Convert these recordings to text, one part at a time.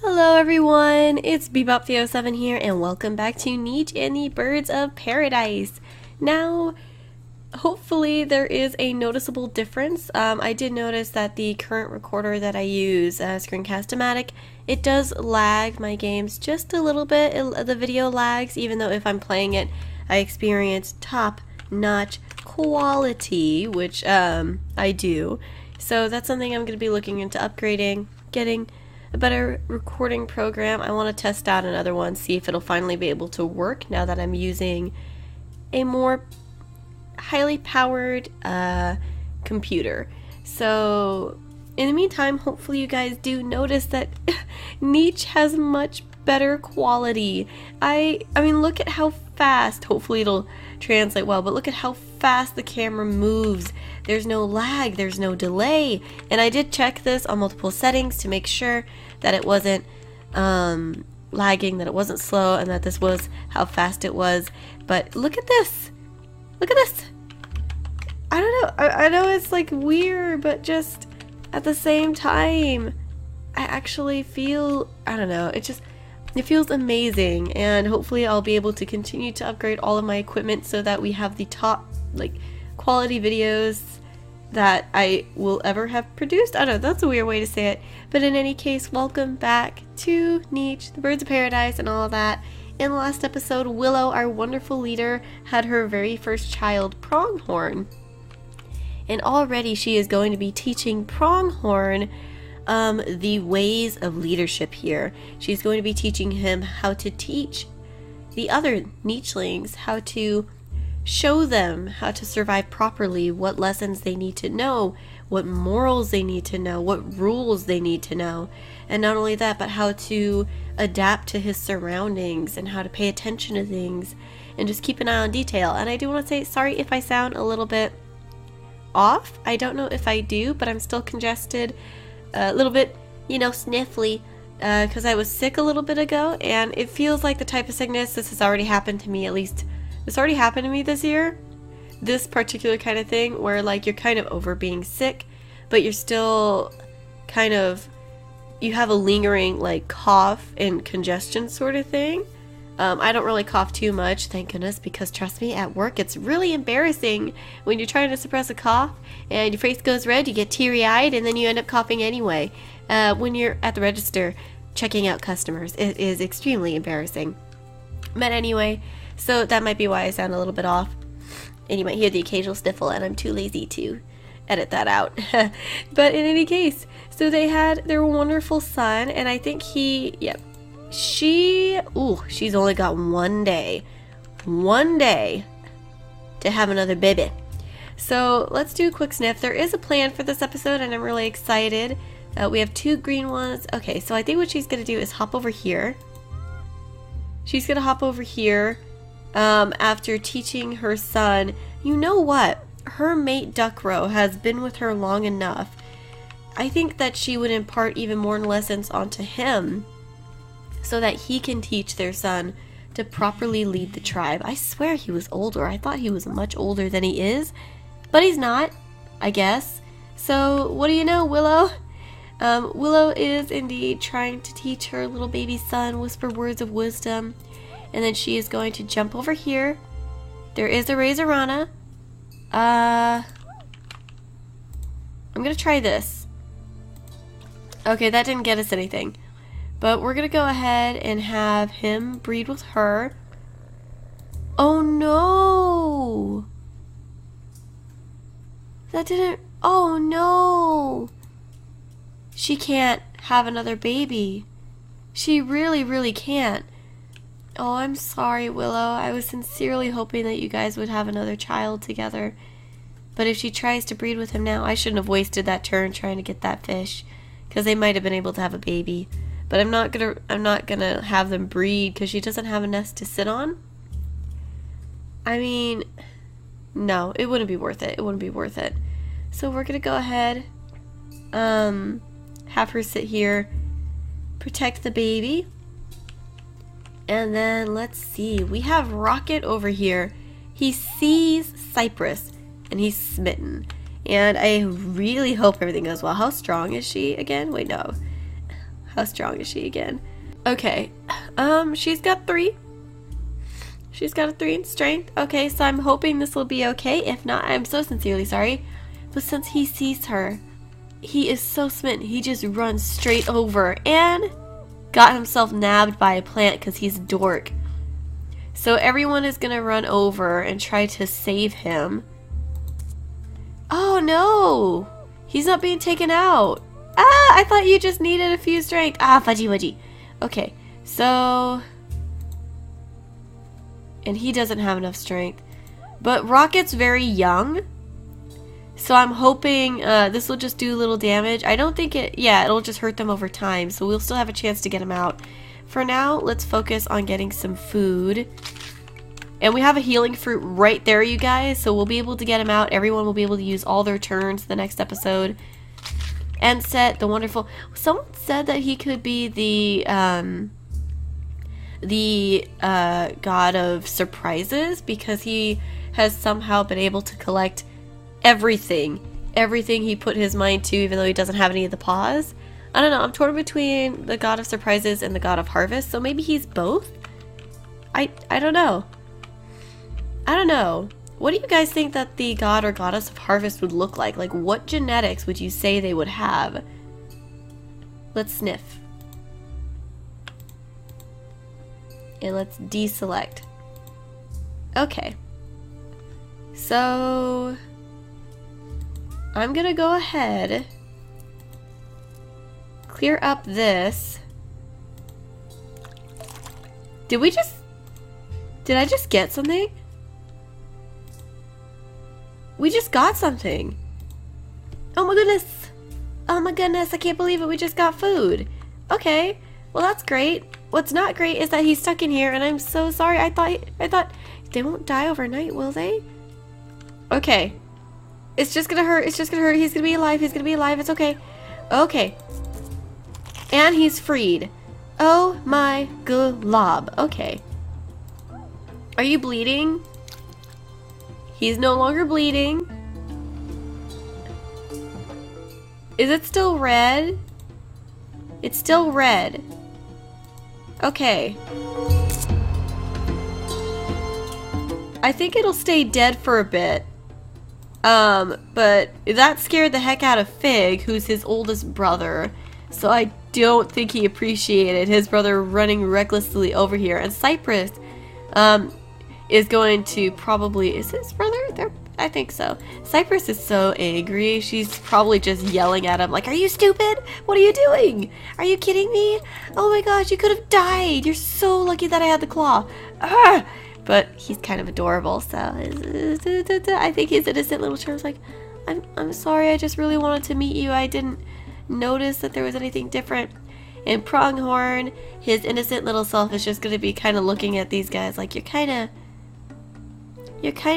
Hello everyone, it's Bebop307 here and welcome back to Niche and the Birds of Paradise. Now, hopefully there is a noticeable difference. I did notice that the current recorder that I use, Screencast-O-Matic, it does lag my games just a little bit. The video lags, even though if I'm playing it, I experience top-notch quality, which I do. So that's something I'm going to be looking into upgrading, getting a better recording program. I want to test out another one, see if it'll finally be able to work now that I'm using a more highly powered computer. So in the meantime, hopefully you guys do notice that Niche has much better quality. I mean, look at how fast, hopefully it'll translate well, but look at how fast the camera moves. There's no lag, there's no delay, and I did check this on multiple settings to make sure that it wasn't lagging, that it wasn't slow, and that this was how fast it was. But look at this! Look at this! I don't know, I know it's like weird, but just at the same time, I actually feel, I don't know, it feels amazing, and hopefully I'll be able to continue to upgrade all of my equipment so that we have the top, like, quality videos that I will ever have produced. I don't know, that's a weird way to say it. But in any case, welcome back to Niche, the Birds of Paradise, and all of that. In the last episode, Willow, our wonderful leader, had her very first child, Pronghorn. And already she is going to be teaching Pronghorn the ways of leadership here. She's going to be teaching him how to teach the other nichelings how to show them how to survive properly, what lessons they need to know, what morals they need to know, what rules they need to know, and not only that, but how to adapt to his surroundings and how to pay attention to things and just keep an eye on detail. And I do want to say sorry if I sound a little bit off. I don't know if I do, but I'm still congested, a little bit, you know, sniffly, because I was sick a little bit ago, and it feels like the type of sickness, this has already happened to me, at least this already happened to me this year, this particular kind of thing, where like you're kind of over being sick, but you're still kind of, you have a lingering like cough and congestion sort of thing. I don't really cough too much, thank goodness, because trust me, at work it's really embarrassing when you're trying to suppress a cough and your face goes red, you get teary-eyed, and then you end up coughing anyway. When you're at the register checking out customers, it is extremely embarrassing. But anyway, so that might be why I sound a little bit off. And you might hear the occasional sniffle, and I'm too lazy to edit that out. But in any case, so they had their wonderful son, and I think she's only got one day to have another baby. So let's do a quick sniff. There is a plan for this episode, and I'm really excited. We have 2 green ones. Okay, so I think what she's going to do is hop over here. She's going to hop over here after teaching her son. You know what? Her mate Duckrow has been with her long enough. I think that she would impart even more lessons onto him so that he can teach their son to properly lead the tribe. I swear he was older. I thought he was much older than he is, but he's not, I guess. So what do you know, Willow? Willow is indeed trying to teach her little baby son whisper words of wisdom, and then she is going to jump over here. There is a Razorana. I'm gonna try this. Okay, that didn't get us anything. But we're gonna go ahead and have him breed with her. Oh no! That didn't... Oh no! She can't have another baby. She really can't. Oh, I'm sorry, Willow. I was sincerely hoping that you guys would have another child together. But if she tries to breed with him now, I shouldn't have wasted that turn trying to get that fish, because they might have been able to have a baby. But I'm not gonna have them breed because she doesn't have a nest to sit on. I mean, no, it wouldn't be worth it. It wouldn't be worth it. So we're gonna go ahead, have her sit here, protect the baby, and then let's see. We have Rocket over here. He sees Cypress and he's smitten. And I really hope everything goes well. How strong is she again? Wait, no. How strong is she again? Okay. She's got 3. She's got a 3 in strength. Okay, so I'm hoping this will be okay. If not, I'm so sincerely sorry. But since he sees her, he is so smitten. He just runs straight over and got himself nabbed by a plant because he's a dork. So everyone is gonna run over and try to save him. Oh no! He's not being taken out. Ah, I thought you just needed a few strength. Ah, fudgy wudgy. Okay, so... And he doesn't have enough strength. But Rocket's very young. So I'm hoping this will just do a little damage. I don't think it... Yeah, it'll just hurt them over time. So we'll still have a chance to get him out. For now, let's focus on getting some food. And we have a healing fruit right there, you guys. So we'll be able to get him out. Everyone will be able to use all their turns the next episode. And set the wonderful... Someone said that he could be the god of surprises because he has somehow been able to collect everything he put his mind to, even though he doesn't have any of the paws. I don't know, I'm torn between the god of surprises and the god of harvest, so maybe he's both? I don't know. I don't know. What do you guys think that the god or goddess of harvest would look like? Like, what genetics would you say they would have? Let's sniff. And let's deselect. Okay. So... I'm gonna go ahead, clear up this. Did I just get something? We just got something. Oh my goodness. Oh my goodness, I can't believe it. We just got food. Okay, well that's great. What's not great is that he's stuck in here and I'm so sorry. I thought they won't die overnight, will they? Okay. It's just gonna hurt. It's just gonna hurt. He's gonna be alive. He's gonna be alive. It's okay. Okay. And he's freed. Oh my glob. Okay. Are you bleeding? He's no longer bleeding. Is it still red? It's still red. Okay. I think it'll stay dead for a bit. But that scared the heck out of Fig, who's his oldest brother. So I don't think he appreciated his brother running recklessly over here. And Cypress, is going to probably... Is his brother? I think so. Cypress is so angry. She's probably just yelling at him like, "Are you stupid? What are you doing? Are you kidding me? Oh my gosh, you could have died. You're so lucky that I had the claw." Ah! But he's kind of adorable, so I think his innocent little charm's like, I'm sorry, I just really wanted to meet you. I didn't notice that there was anything different. And Pronghorn, his innocent little self, is just gonna be kind of looking at these guys like, you're kind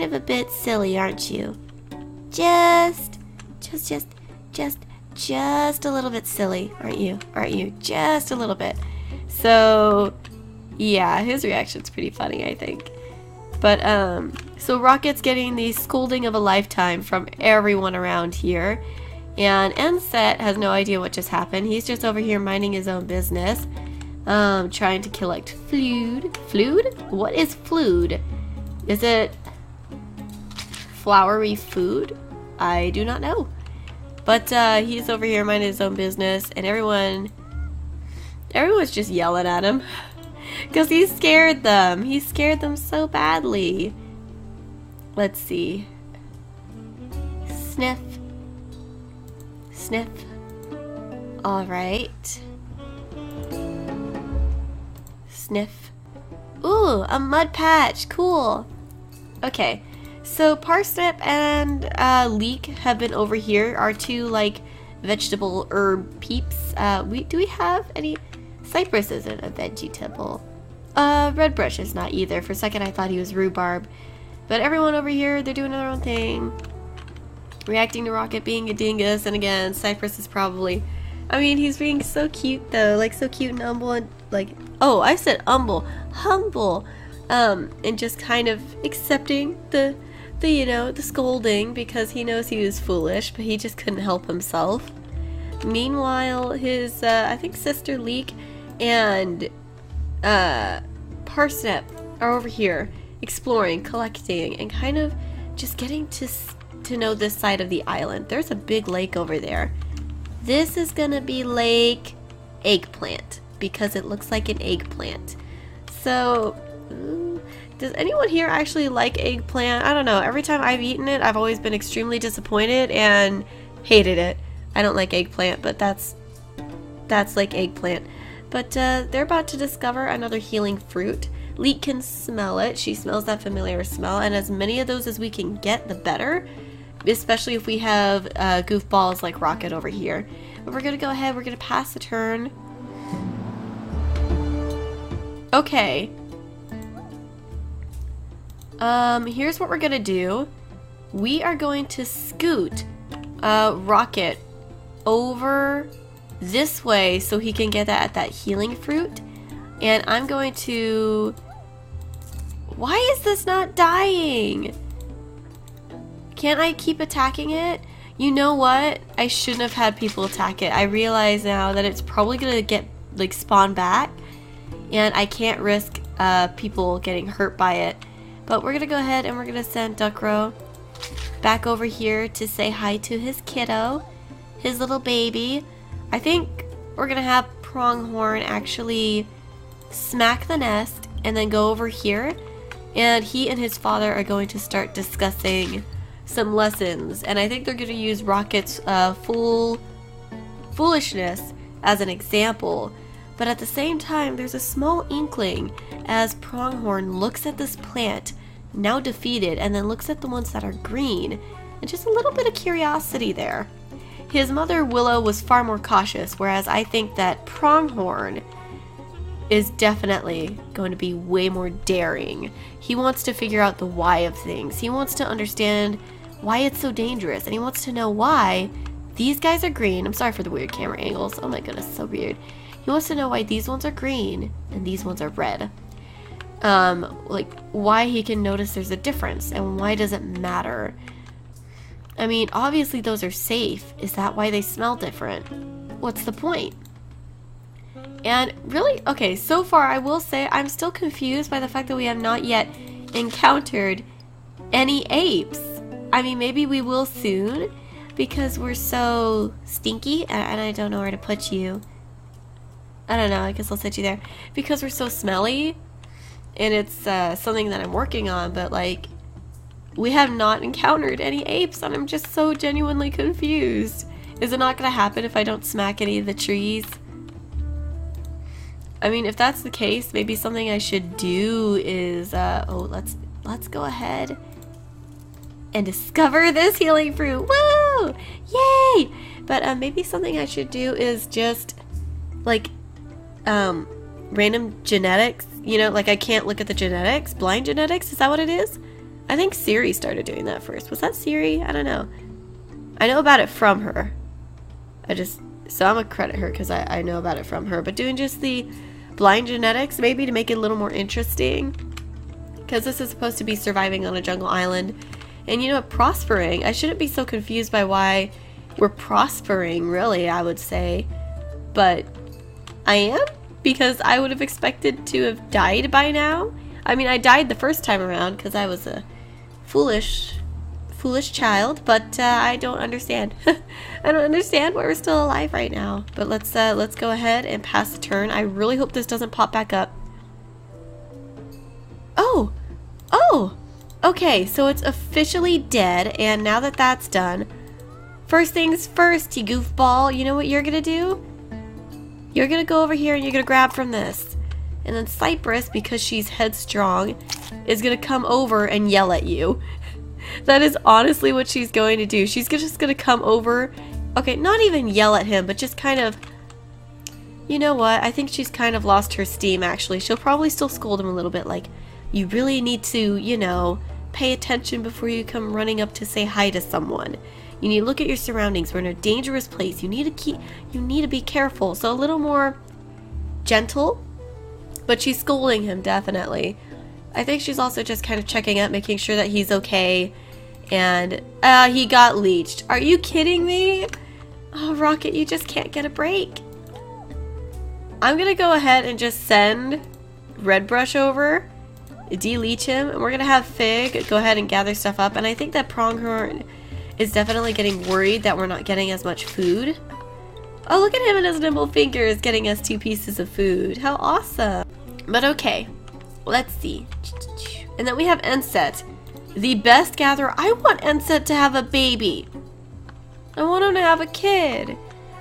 of a bit silly, aren't you? Just a little bit silly, aren't you? Aren't you? Just a little bit. So, yeah, his reaction's pretty funny, I think. But, so Rocket's getting the scolding of a lifetime from everyone around here. And Enset has no idea what just happened. He's just over here minding his own business. Trying to collect food. Food? What is food? Is it flowery food? I do not know. But, he's over here minding his own business. And everyone's just yelling at him. Because he scared them. He scared them so badly. Let's see. Sniff. Sniff. Alright. Sniff. Ooh, a mud patch. Cool. Okay. So Parsnip and Leek have been over here. Our two, like, vegetable herb peeps. Do we have any... Cypress isn't a vegetable. Redbrush is not either. For a second I thought he was rhubarb. But everyone over here, they're doing their own thing. Reacting to Rocket being a dingus. And again, Cypress is probably... I mean, he's being so cute though. Like, so cute and humble and like... Oh, I said humble. Humble. And just kind of accepting the you know, the scolding because he knows he was foolish, but he just couldn't help himself. Meanwhile, his, I think sister Leek and, Parsnip are over here exploring, collecting, and kind of just getting to know this side of the island. There's a big lake over there. This is gonna be Lake Eggplant because it looks like an eggplant. So, does anyone here actually like eggplant? I don't know. Every time I've eaten it, I've always been extremely disappointed and hated it. I don't like eggplant, but that's like eggplant. But they're about to discover another healing fruit. Leek can smell it. She smells that familiar smell, and as many of those as we can get, the better. Especially if we have goofballs like Rocket over here. But we're gonna go ahead. We're gonna pass the turn. Okay. Here's what we're gonna do. We are going to scoot Rocket over this way so he can get that healing fruit. And I'm going to... Why is this not dying? Can't I keep attacking it? You know what? I shouldn't have had people attack it. I realize now that it's probably gonna get like spawn back, and I can't risk people getting hurt by it. But we're gonna go ahead and we're gonna send Duckrow back over here to say hi to his kiddo, his little baby. I think we're gonna have Pronghorn actually smack the nest and then go over here, and he and his father are going to start discussing some lessons, and I think they're going to use Rocket's foolishness as an example. But at the same time, there's a small inkling as Pronghorn looks at this plant, now defeated, and then looks at the ones that are green, and just a little bit of curiosity there. His mother, Willow, was far more cautious, whereas I think that Pronghorn is definitely going to be way more daring. He wants to figure out the why of things. He wants to understand why it's so dangerous, and he wants to know why these guys are green. I'm sorry for the weird camera angles. Oh my goodness, so weird. He wants to know why these ones are green and these ones are red. Like why he can notice there's a difference and why does it matter? I mean, obviously those are safe. Is that why they smell different? What's the point? And really, okay, so far I will say I'm still confused by the fact that we have not yet encountered any apes. I mean, maybe we will soon because we're so stinky, and I don't know where to put you. I don't know, I guess I'll set you there. Because we're so smelly, and it's something that I'm working on, but like, we have not encountered any apes, and I'm just so genuinely confused. Is it not going to happen if I don't smack any of the trees? I mean, if that's the case, maybe something I should do is, let's go ahead and discover this healing fruit. Woo! Yay! But maybe something I should do is just, like, random genetics. You know, like I can't look at the genetics. Blind genetics, is that what it is? I think Siri started doing that first. Was that Siri? I don't know. I know about it from her. So I'm gonna credit her because I know about it from her. But doing just the blind genetics, maybe to make it a little more interesting. Because this is supposed to be surviving on a jungle island. And you know, prospering. I shouldn't be so confused by why we're prospering, really, I would say. But I am, because I would have expected to have died by now. I mean, I died the first time around because I was a foolish child, but I don't understand. I don't understand why we're still alive right now. But let's go ahead and pass the turn. I really hope this doesn't pop back up. Oh! Okay, so it's officially dead, and now that that's done, first things first, you goofball, you know what you're gonna do? You're gonna go over here and you're gonna grab from this. And then Cypress, because she's headstrong, is gonna come over and yell at you. That is honestly what she's going to do. She's just gonna come over, okay, not even yell at him, but just kind of, you know what, I think she's kind of lost her steam actually. She'll probably still scold him a little bit, like, you really need to, you know, pay attention before you come running up to say hi to someone. You need to look at your surroundings. We're in a dangerous place. You need to be careful. So a little more gentle, but she's scolding him definitely. I think she's also just kind of checking up, making sure that he's okay. And he got leeched. Are you kidding me? Oh, Rocket, you just can't get a break. I'm gonna go ahead and just send Redbrush over, de-leech him, and we're gonna have Fig go ahead and gather stuff up. And I think that Pronghorn is definitely getting worried that we're not getting as much food. Oh, look at him and his nimble fingers getting us 2 pieces of food. How awesome. But okay, let's see. And then we have Enset, the best gatherer. I want Enset to have a baby. I want him to have a kid,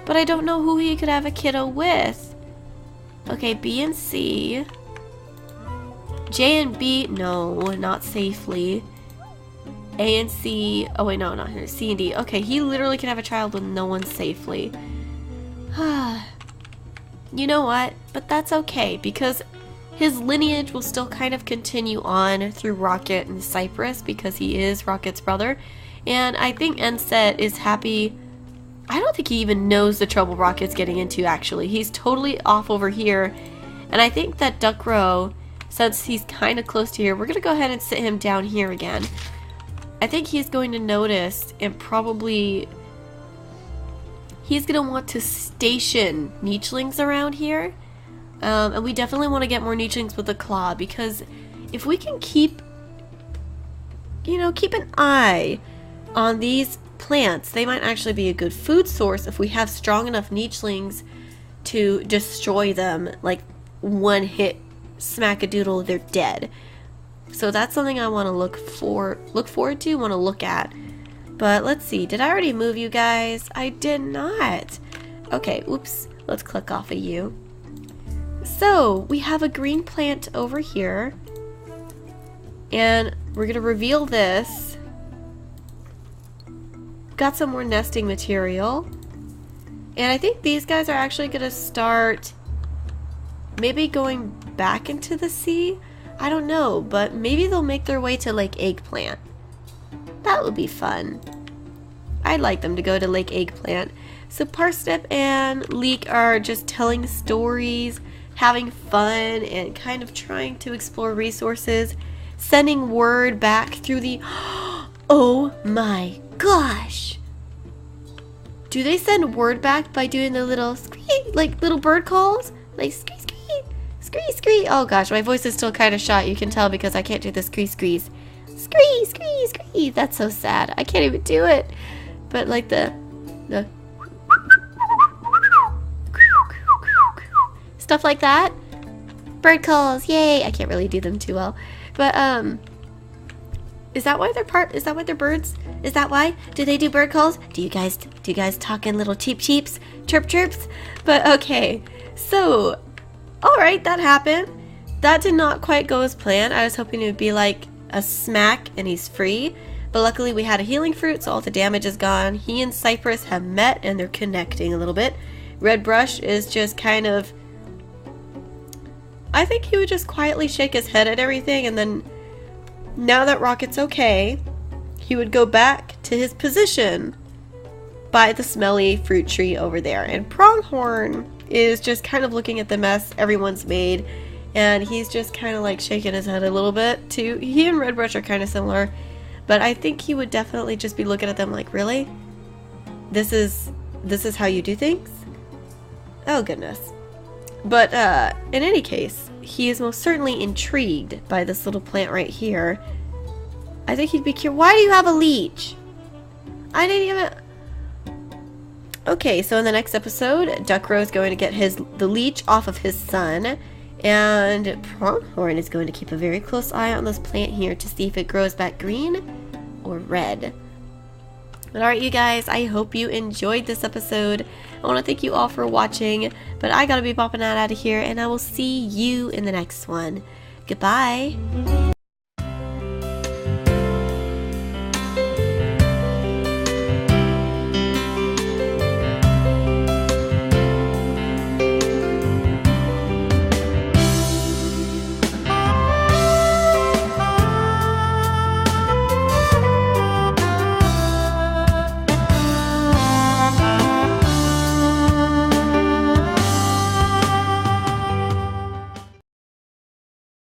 but I don't know who he could have a kiddo with. Okay, B and C. J and B, no, not safely. A and C, oh wait, no, not here. C and D. Okay, he literally can have a child with no one safely. You know what? But that's okay, because his lineage will still kind of continue on through Rocket and Cypress, because he is Rocket's brother. And I think Enset is happy. I don't think he even knows the trouble Rocket's getting into, actually. He's totally off over here. And I think that Duckrow, since he's kind of close to here, we're going to go ahead and sit him down here again. I think he's going to notice and probably... he's going to want to station nichelings around here. And we definitely want to get more nichelings with the claw, because if we can keep, you know, keep an eye on these plants, they might actually be a good food source if we have strong enough nichelings to destroy them. Like, one hit, smack-a-doodle, they're dead. So that's something I want to look forward to, want to look at. But let's see, did I already move you guys? I did not. Okay, oops, let's click off of you. So we have a green plant over here, and we're gonna reveal this. Got some more nesting material, and I think these guys are actually gonna start maybe going back into the sea. I don't know, but maybe they'll make their way to Lake Eggplant. That would be fun. I'd like them to go to Lake Eggplant. So Parsnip and Leek are just telling stories, having fun, and kind of trying to explore resources, sending word back through the... Oh my gosh! Do they send word back by doing the little scree, like little bird calls? Like scree scree, scree scree. Oh gosh, my voice is still kind of shot, you can tell, because I can't do the scree screes. Scree scree scree. That's so sad. I can't even do it. But like the stuff like that. Bird calls, yay! I can't really do them too well. But is that why they're birds? Is that why? Do they do bird calls? Do you guys talk in little cheep cheeps? Chirp chirps? But okay. So, alright, that happened. That did not quite go as planned. I was hoping it would be like a smack and he's free. But luckily we had a healing fruit, so all the damage is gone. He and Cypress have met and they're connecting a little bit. Redbrush is just kind of... I think he would just quietly shake his head at everything, and then now that Rocket's okay, he would go back to his position by the smelly fruit tree over there. And Pronghorn is just kind of looking at the mess everyone's made, and he's just kind of like shaking his head a little bit too. He and Redbrush are kind of similar, but I think he would definitely just be looking at them like, really? This is how you do things? Oh goodness. But in any case, he is most certainly intrigued by this little plant right here. I think he'd be curious. Why do you have a leech? I didn't even... Okay, so in the next episode, Duckrow is going to get the leech off of his son, and Pronghorn is going to keep a very close eye on this plant here to see if it grows back green or red. But alright, you guys, I hope you enjoyed this episode. I want to thank you all for watching, but I gotta be bopping out of here, and I will see you in the next one. Goodbye!